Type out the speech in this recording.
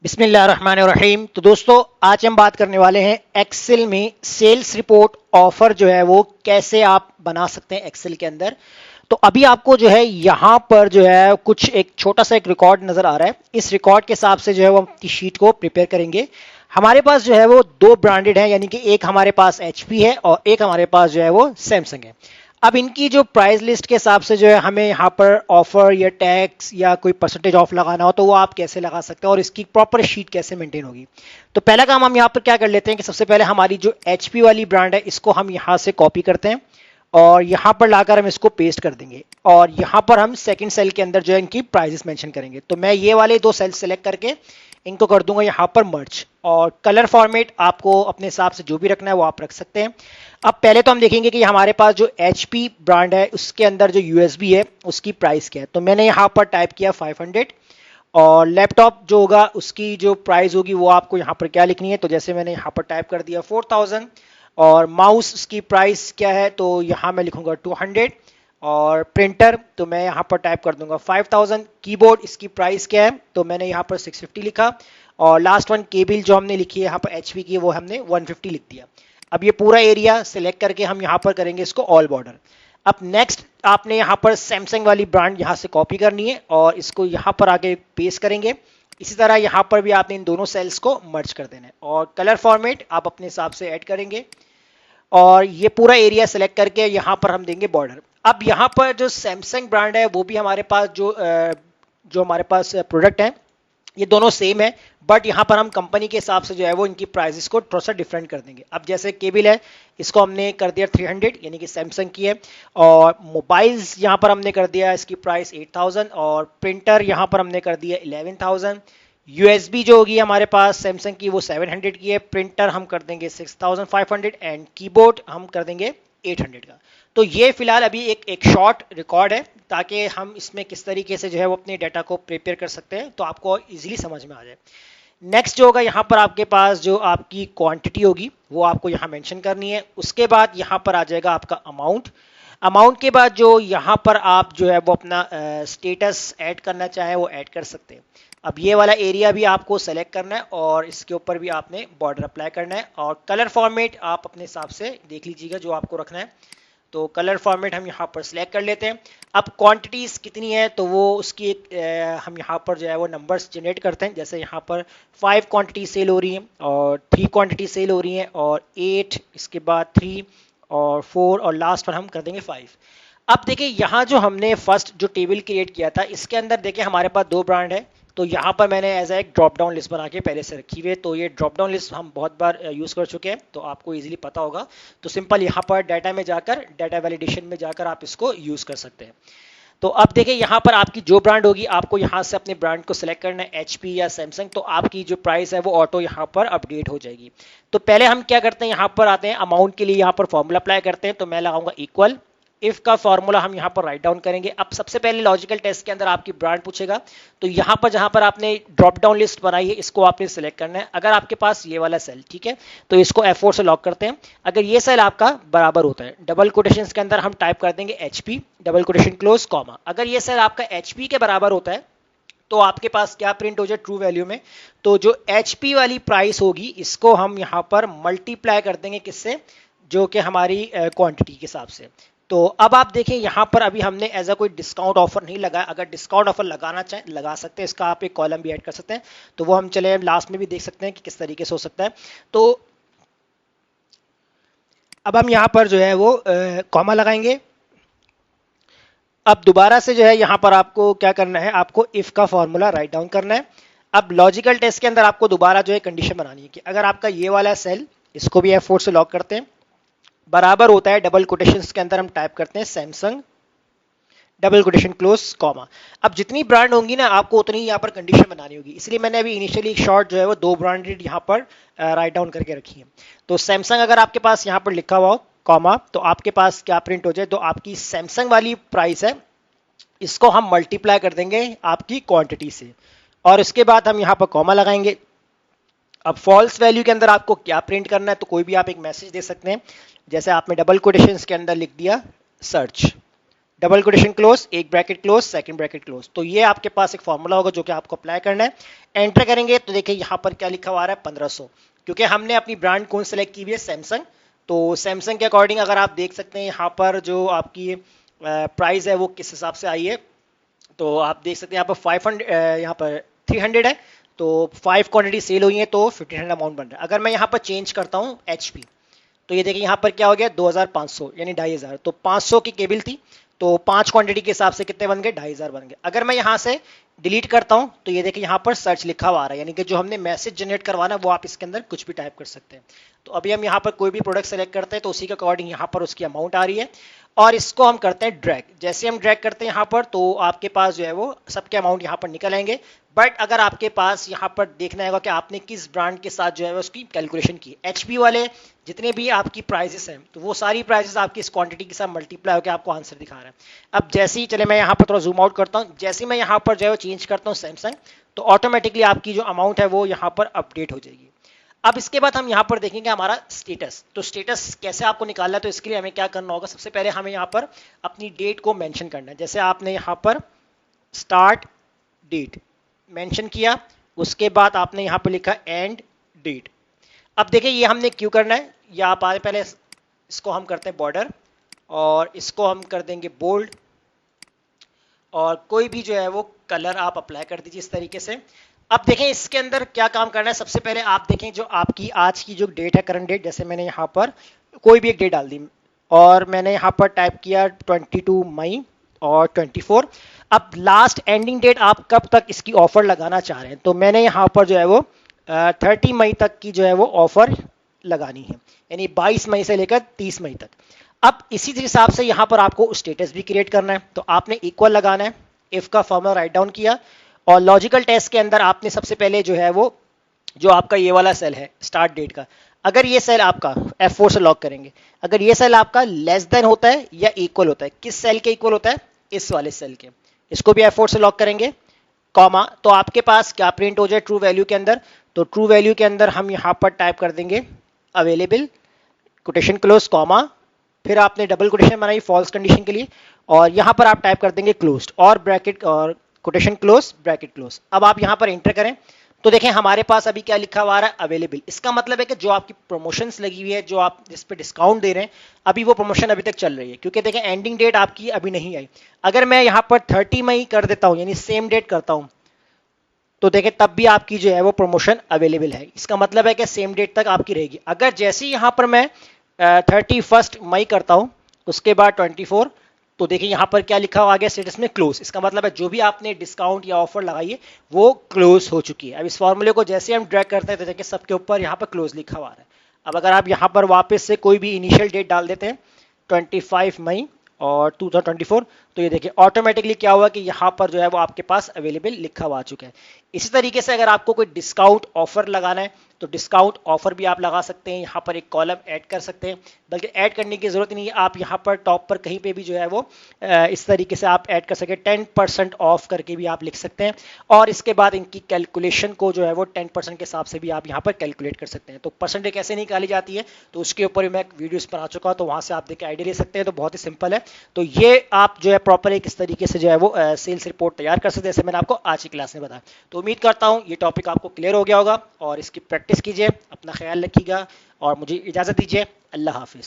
बिस्मिल्लाहिर्रहमानिर्रहीम। तो दोस्तों, आज हम बात करने वाले हैं एक्सेल में सेल्स रिपोर्ट ऑफर जो है वो कैसे आप बना सकते हैं एक्सेल के अंदर। तो अभी आपको जो है यहाँ पर जो है कुछ एक छोटा सा एक रिकॉर्ड नजर आ रहा है। इस रिकॉर्ड के हिसाब से जो है वो हम अपनी शीट को प्रिपेयर करेंगे। हमारे पास जो है वो दो ब्रांडेड है, यानी कि एक हमारे पास एचपी है और एक हमारे पास जो है वो सैमसंग है। अब इनकी जो प्राइस लिस्ट के हिसाब से जो है हमें यहाँ पर ऑफर या टैक्स या कोई परसेंटेज ऑफ लगाना हो तो वो आप कैसे लगा सकते हैं और इसकी प्रॉपर शीट कैसे मेंटेन होगी। तो पहला काम हम यहाँ पर क्या कर लेते हैं कि सबसे पहले हमारी जो एचपी वाली ब्रांड है इसको हम यहाँ से कॉपी करते हैं और यहाँ पर लाकर हम इसको पेस्ट कर देंगे और यहाँ पर हम सेकंड सेल के अंदर जो है इनकी प्राइसेस मेंशन करेंगे। तो मैं ये वाले दो सेल सेलेक्ट करके इनको कर दूंगा यहाँ पर मर्ज, और कलर फॉर्मेट आपको अपने हिसाब से जो भी रखना है वो आप रख सकते हैं। अब पहले तो हम देखेंगे कि हमारे पास जो HP ब्रांड है उसके अंदर जो USB है उसकी प्राइस क्या है। तो मैंने यहाँ पर टाइप किया 500, और लैपटॉप जो होगा उसकी जो प्राइस होगी वो आपको यहाँ पर क्या लिखनी है। तो जैसे मैंने यहाँ पर टाइप कर दिया 4000, और माउस की प्राइस क्या है तो यहाँ मैं लिखूंगा 200, और प्रिंटर तो मैं यहाँ पर टाइप कर दूंगा 5000। कीबोर्ड इसकी प्राइस क्या है तो मैंने यहाँ पर 650 लिखा, और लास्ट वन केबल जो हमने लिखी है यहाँ पर HP की वो हमने 150 लिख दिया। अब ये पूरा एरिया सिलेक्ट करके हम यहाँ पर करेंगे इसको ऑल बॉर्डर। अब नेक्स्ट आपने यहाँ पर सैमसंग वाली ब्रांड यहाँ से कॉपी करनी है और इसको यहाँ पर आके पेस्ट करेंगे। इसी तरह यहाँ पर भी आपने इन दोनों सेल्स को मर्ज कर देना है, और कलर फॉर्मेट आप अपने हिसाब से ऐड करेंगे और ये पूरा एरिया सेलेक्ट करके यहाँ पर हम देंगे बॉर्डर। अब यहाँ पर जो सैमसंग ब्रांड है वो भी हमारे पास जो हमारे पास प्रोडक्ट है ये दोनों सेम है, बट यहाँ पर हम कंपनी के हिसाब से जो है वो इनकी प्राइसेस को थोड़ा सा डिफरेंट कर देंगे। अब जैसे केबल है इसको हमने कर दिया 300, यानी कि सैमसंग की है, और मोबाइल्स यहाँ पर हमने कर दिया इसकी प्राइस 8000, और प्रिंटर यहाँ पर हमने कर दिया 11000। यूएसबी जो होगी हमारे पास सैमसंग की वो 700 की है, प्रिंटर हम कर देंगे 6500, एंड कीबोर्ड हम कर देंगे 800 का। तो ये फिलहाल अभी एक शॉर्ट रिकॉर्ड है ताकि हम इसमें किस तरीके से जो है वो अपने डाटा को प्रिपेयर कर सकते हैं तो आपको इजीली समझ में आ जाए। नेक्स्ट जो होगा यहाँ पर आपके पास जो आपकी क्वांटिटी होगी वो आपको यहाँ मेंशन करनी है। उसके बाद यहाँ पर आ जाएगा आपका अमाउंट। अमाउंट के बाद जो यहाँ पर आप जो है वो अपना स्टेटस ऐड करना चाहे वो ऐड कर सकते हैं। अब ये वाला एरिया भी आपको सेलेक्ट करना है और इसके ऊपर भी आपने बॉर्डर अप्लाई करना है, और कलर फॉर्मेट आप अपने हिसाब से देख लीजिएगा जो आपको रखना है। तो कलर फॉर्मेट हम यहाँ पर सिलेक्ट कर लेते हैं। अब क्वांटिटीज कितनी है तो वो उसकी हम यहाँ पर जो है वो नंबर्स जनरेट करते हैं। जैसे यहाँ पर 5 क्वांटिटी सेल हो रही है और 3 क्वांटिटी सेल हो रही है और 8, इसके बाद 3 और 4, और लास्ट पर हम कर देंगे 5। अब देखिए यहाँ जो हमने फर्स्ट जो टेबल क्रिएट किया था इसके अंदर देखिए हमारे पास दो ब्रांड है। तो यहाँ पर मैंने एज एक ड्रॉप डाउन लिस्ट बना के पहले से रखी हुई है। तो ये ड्रॉप डाउन लिस्ट हम बहुत बार यूज़ कर चुके हैं तो आपको इजीली पता होगा। तो सिंपल यहाँ पर डाटा में जाकर डाटा वैलिडेशन में जाकर आप इसको यूज़ कर सकते हैं। तो अब देखिए यहाँ पर आपकी जो ब्रांड होगी आपको यहाँ से अपने ब्रांड को सिलेक्ट करना है, HP या सैमसंग, तो आपकी जो प्राइस है वो ऑटो यहाँ पर अपडेट हो जाएगी। तो पहले हम क्या करते हैं यहाँ पर आते हैं अमाउंट के लिए, यहाँ पर फॉर्मूला अप्लाई करते हैं। तो मैं लगाऊंगा इक्वल, इफ का फॉर्मूला हम यहाँ पर राइट डाउन करेंगे। अब सबसे पहले लॉजिकल टेस्ट के अंदर आपकी ब्रांड पूछेगा, तो यहाँ पर जहाँ पर आपने ड्रॉप डाउन लिस्ट बनाई है इसको आपने सिलेक्ट करना है। अगर आपके पास ये वाला सेल ठीक है तो इसको F4 से लॉक करते हैं। अगर ये सेल आपका बराबर होता है डबल कोटेशन के अंदर हम टाइप कर देंगे HP double quotation close comma. अगर ये सेल आपका HP के बराबर होता है तो आपके पास क्या प्रिंट हो जाए ट्रू वैल्यू में, तो जो HP वाली प्राइस होगी इसको हम यहाँ पर मल्टीप्लाई कर देंगे किससे, जो कि हमारी क्वांटिटी के हिसाब से। तो अब आप देखिए यहाँ पर अभी हमने एज अ कोई डिस्काउंट ऑफर नहीं लगाया। अगर डिस्काउंट ऑफर लगाना चाहें लगा सकते हैं, इसका आप एक कॉलम भी ऐड कर सकते हैं। तो वो हम चले लास्ट में भी देख सकते हैं कि किस तरीके से हो सकता है। तो अब हम यहाँ पर जो है वो कॉमा लगाएंगे। अब दोबारा से जो है यहाँ पर आपको क्या करना है, आपको इफ का फॉर्मूला राइट डाउन करना है। अब लॉजिकल टेस्ट के अंदर आपको दोबारा जो है कंडीशन बनानी है कि अगर आपका ये वाला सेल, इसको भी F4 से लॉक करते हैं, बराबर होता है डबल कोटेशंस के अंदर हम टाइप करते हैं Samsung double quotation close comma. अब जितनी ब्रांड होंगी ना आपको उतनी यहाँ पर कंडीशन बनानी होगी, इसलिए मैंने अभी इनिशियली एक शॉर्ट जो है वो दो ब्रांडेड यहाँ पर राइट डाउन करके रखी है। तो सैमसंग अगर आपके पास यहाँ पर लिखा हुआ हो कॉमा तो आपके पास क्या प्रिंट हो जाए, तो आपकी सैमसंग वाली प्राइस है इसको हम मल्टीप्लाई कर देंगे आपकी क्वांटिटी से, और उसके बाद हम यहाँ पर कॉमा लगाएंगे। अब फॉल्स वैल्यू के अंदर आपको क्या प्रिंट करना है, तो कोई भी आप एक मैसेज दे सकते हैं। जैसे आपने डबल कोटेशंस के अंदर लिख दिया सर्च, डबल कोटेशन क्लोज, एक bracket close, second bracket close. तो ये आपके पास एक फॉर्मूला होगा जो कि आपको अप्लाई करना है। एंटर करेंगे तो देखिए यहाँ पर क्या लिखा हुआ आ रहा है 1500, क्योंकि हमने अपनी ब्रांड कौन सेलेक्ट की हुई है, सैमसंग। तो सैमसंग के अकॉर्डिंग अगर आप देख सकते हैं यहाँ पर जो आपकी प्राइस है वो किस हिसाब से आई है, तो आप देख सकते हैं यहाँ पर 500, यहाँ पर 300 है, तो 5 क्वांटिटी सेल हुई है तो 1500 अमाउंट बन रहा है। अगर मैं यहाँ पर चेंज करता हूँ HP, तो ये देखिए यहाँ पर क्या हो गया 2500 यानी 2500, तो 500 की केबल थी, तो 5 क्वांटिटी के हिसाब से कितने बन गए, 2500 बन गए। अगर मैं यहाँ से डिलीट करता हूँ तो ये देखिए यहाँ पर सर्च लिखा हुआ आ रहा है, यानी कि जो हमने मैसेज जनरेट करवाना है वो आप इसके अंदर कुछ भी टाइप कर सकते हैं। तो अभी हम यहाँ पर कोई भी प्रोडक्ट सेलेक्ट करते हैं तो उसी के अकॉर्डिंग यहाँ पर उसकी अमाउंट आ रही है, और इसको हम करते हैं ड्रैग। जैसे हम ड्रैग करते हैं यहाँ पर तो आपके पास जो है वो सबके अमाउंट यहाँ पर निकल आएंगे। बट अगर आपके पास यहाँ पर देखना होगा कि आपने किस ब्रांड के साथ जो है उसकी कैलकुलेशन की, HP वाले जितने भी आपकी प्राइजेस हैं तो वो सारी प्राइजेस आपकी इस क्वांटिटी के साथ मल्टीप्लाई होकर आपको आंसर दिखा रहा है। अब जैसे ही चले मैं यहाँ पर थोड़ा जूम आउट करता हूँ, जैसे ही मैं यहाँ पर जो है चेंज करता हूँ सैमसंग, तो ऑटोमेटिकली आपकी जो अमाउंट है वो यहाँ पर अपडेट हो जाएगी। अब इसके बाद हम यहाँ पर देखेंगे हमारा स्टेटस। तो स्टेटस कैसे आपको निकालना है, तो इसके लिए हमें क्या करना होगा, सबसे पहले हमें यहाँ पर अपनी डेट को मेंशन करना है। जैसे आपने यहाँ पर स्टार्ट डेट मेंशन किया, उसके बाद आपने यहाँ पर लिखा एंड डेट। अब देखिए ये हमने क्यों करना है, या आप आए पहले इसको हम करते हैं बॉर्डर, और इसको हम कर देंगे बोल्ड, और कोई भी जो है वो कलर आप अप्लाई कर दीजिए इस तरीके से। अब देखें इसके अंदर क्या काम करना है, सबसे पहले आप देखें जो आपकी आज की जो डेट है, करंट डेट, जैसे मैंने यहाँ पर कोई भी एक डेट डाल दी और मैंने यहाँ पर टाइप किया 22 मई और 24। अब लास्ट एंडिंग डेट आप कब तक इसकी ऑफर लगाना चाह रहे हैं, तो मैंने यहाँ पर जो है वो 30 मई तक की जो है वो ऑफर लगानी है, यानी 22 मई से लेकर 30 मई तक। अब इसी हिसाब से यहाँ पर आपको स्टेटस भी क्रिएट करना है, तो आपने इक्वल लगाना है, इफ का फॉर्मूला राइट डाउन किया, और लॉजिकल टेस्ट के अंदर आपने सबसे पहले जो है वो जो आपका ये वाला सेल है स्टार्ट डेट का, अगर ये सेल आपका F4 से लॉक करेंगे, अगर ये सेल आपका लेस देन होता है या इक्वल होता है, किस सेल के इक्वल होता है, इस वाले सेल के, इसको भी F4 से लॉक करेंगे, कॉमा, तो आपके पास क्या प्रिंट हो जाए ट्रू वैल्यू के अंदर, तो ट्रू वैल्यू के अंदर हम यहाँ पर टाइप कर देंगे अवेलेबल कोटेशन क्लोज कॉमा, फिर आपने डबल कोटेशन बनाई फॉल्स कंडीशन के लिए, और यहाँ पर आप टाइप कर देंगे क्लोज्ड और ब्रैकेट और कोटेशन क्लोज ब्रैकेट क्लोज। अब आप यहाँ पर एंटर करें तो देखें हमारे पास अभी क्या लिखा हुआ आ रहा है, अवेलेबल। इसका मतलब है कि जो आपकी प्रमोशंस लगी हुई है, जो आप जिस पे डिस्काउंट दे रहे हैं, अभी वो प्रमोशन अभी तक चल रही है, क्योंकि देखें एंडिंग डेट आपकी अभी नहीं आई। अगर मैं यहाँ पर 30 मई कर देता हूँ यानी सेम डेट करता हूँ, तो देखें तब भी आपकी जो है वो प्रमोशन अवेलेबल है। इसका मतलब है कि सेम डेट तक आपकी रहेगी। अगर जैसे ही यहाँ पर मैं 31 मई करता हूँ उसके बाद 24, तो देखिए यहाँ पर क्या लिखा हुआ आ गया स्टेटस में क्लोज। इसका मतलब है जो भी आपने डिस्काउंट या ऑफर लगाई है वो क्लोज हो चुकी है। अब इस फॉर्मूले को जैसे हम ड्रैग करते हैं तो देखिए सबके ऊपर यहाँ पर क्लोज लिखा हुआ है। अब अगर आप यहाँ पर वापस से कोई भी इनिशियल डेट डाल देते हैं 25 मई और 2024, तो ये देखिए ऑटोमेटिकली क्या हुआ कि यहाँ पर जो है वो आपके पास अवेलेबल लिखा हुआ आ चुका है। इसी तरीके से अगर आपको कोई डिस्काउंट ऑफर लगाना है तो डिस्काउंट ऑफर भी आप लगा सकते हैं, यहाँ पर एक कॉलम ऐड कर सकते हैं, बल्कि ऐड करने की जरूरत नहीं है, आप यहाँ पर टॉप पर कहीं पे भी जो है वो इस तरीके से आप ऐड कर सकते हैं, 10% ऑफ करके भी आप लिख सकते हैं, और इसके बाद इनकी कैलकुलेशन को जो है वो 10% के हिसाब से भी आप यहाँ पर कैलकुलेट कर सकते हैं। तो परसेंटेज कैसे निकाली जाती है तो उसके ऊपर भी मैं वीडियोस बना चुका हूँ, तो वहाँ से आप देख के आइडिया ले सकते हैं। तो बहुत ही सिंपल है। तो ये आप जो है प्रॉपर एक इस तरीके से जो है वो सेल्स रिपोर्ट तैयार कर सकते हैं, जैसे मैंने आपको आज की क्लास में बताया। तो उम्मीद करता हूँ ये टॉपिक आपको क्लियर हो गया होगा, और इसकी प्रैक्टिस कीजिए, अपना ख्याल रखिएगा और मुझे इजाज़त दीजिए। अल्लाह हाफिज़।